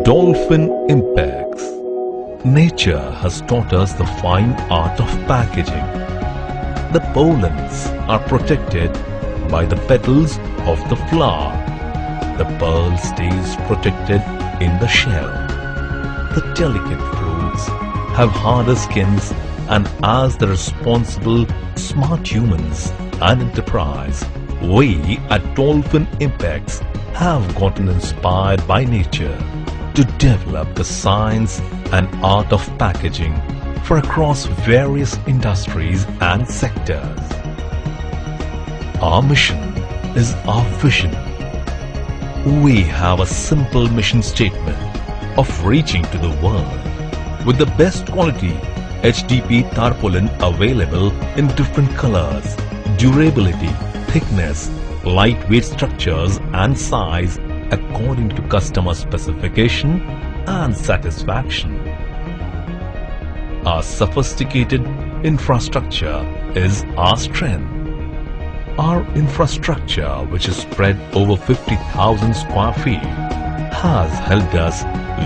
Dolphin impacts. Nature has taught us the fine art of packaging. The pollens are protected by the petals of the flower. The pearl stays protected in the shell. The delicate fruits have harder skins, and as the responsible, smart humans and enterprise, we at Dolphin Impacts have gotten inspired by nature to develop the science and art of packaging for across various industries and sectors. Our mission is our vision. We have a simple mission statement of reaching to the world with the best quality HDP tarpaulin available in different colors, durability, thickness, lightweight structures and size according to customer specification and satisfaction. Our sophisticated infrastructure is our strength. Our infrastructure, which is spread over 50,000 square feet, has helped us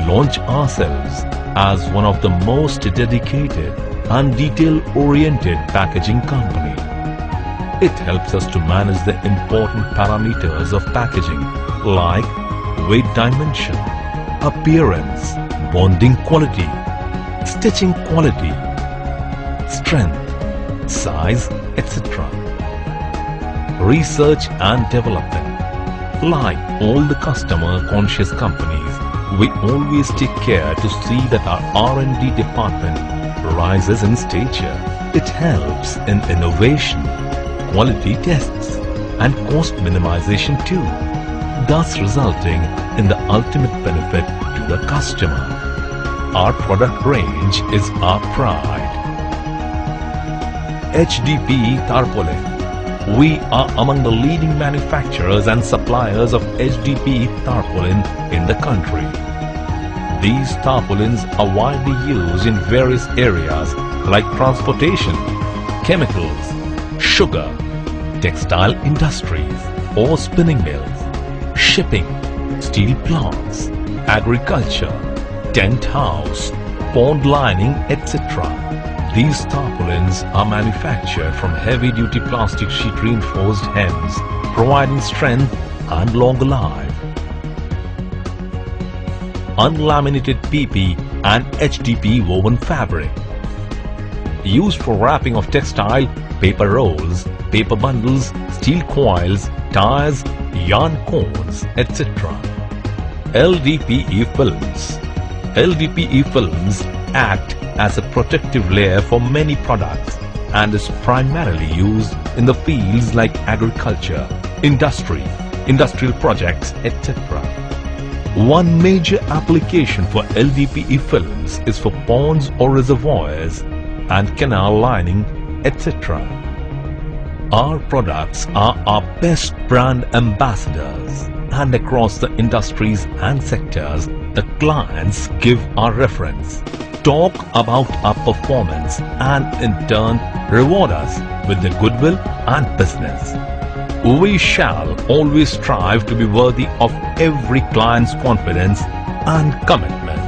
launch ourselves as one of the most dedicated and detail-oriented packaging company. It helps us to manage the important parameters of packaging like weight dimension, appearance, bonding quality, stitching quality, strength, size, etc. Research and development. Like all the customer-conscious companies, we always take care to see that our R&D department rises in stature. It helps in innovation, quality tests, and cost minimization too, thus resulting in the ultimate benefit to the customer. Our product range is our pride. HDP tarpaulin. We are among the leading manufacturers and suppliers of HDP tarpaulin in the country. These tarpaulins are widely used in various areas like transportation, chemicals, sugar, textile industries or spinning mills, shipping, steel plants, agriculture, tent house, pond lining, etc. These tarpaulins are manufactured from heavy-duty plastic sheet-reinforced hems, providing strength and longer life. Unlaminated PP and HDP woven fabric. Used for wrapping of textile, paper rolls, paper bundles, steel coils, tires, yarn cones, etc. LDPE films. LDPE films act as a protective layer for many products and is primarily used in the fields like agriculture, industry, industrial projects, etc. One major application for LDPE films is for ponds or reservoirs and canal lining, etc. Our products are our best brand ambassadors, and across the industries and sectors, the clients give our reference, talk about our performance and in turn reward us with their goodwill and business. We shall always strive to be worthy of every client's confidence and commitment.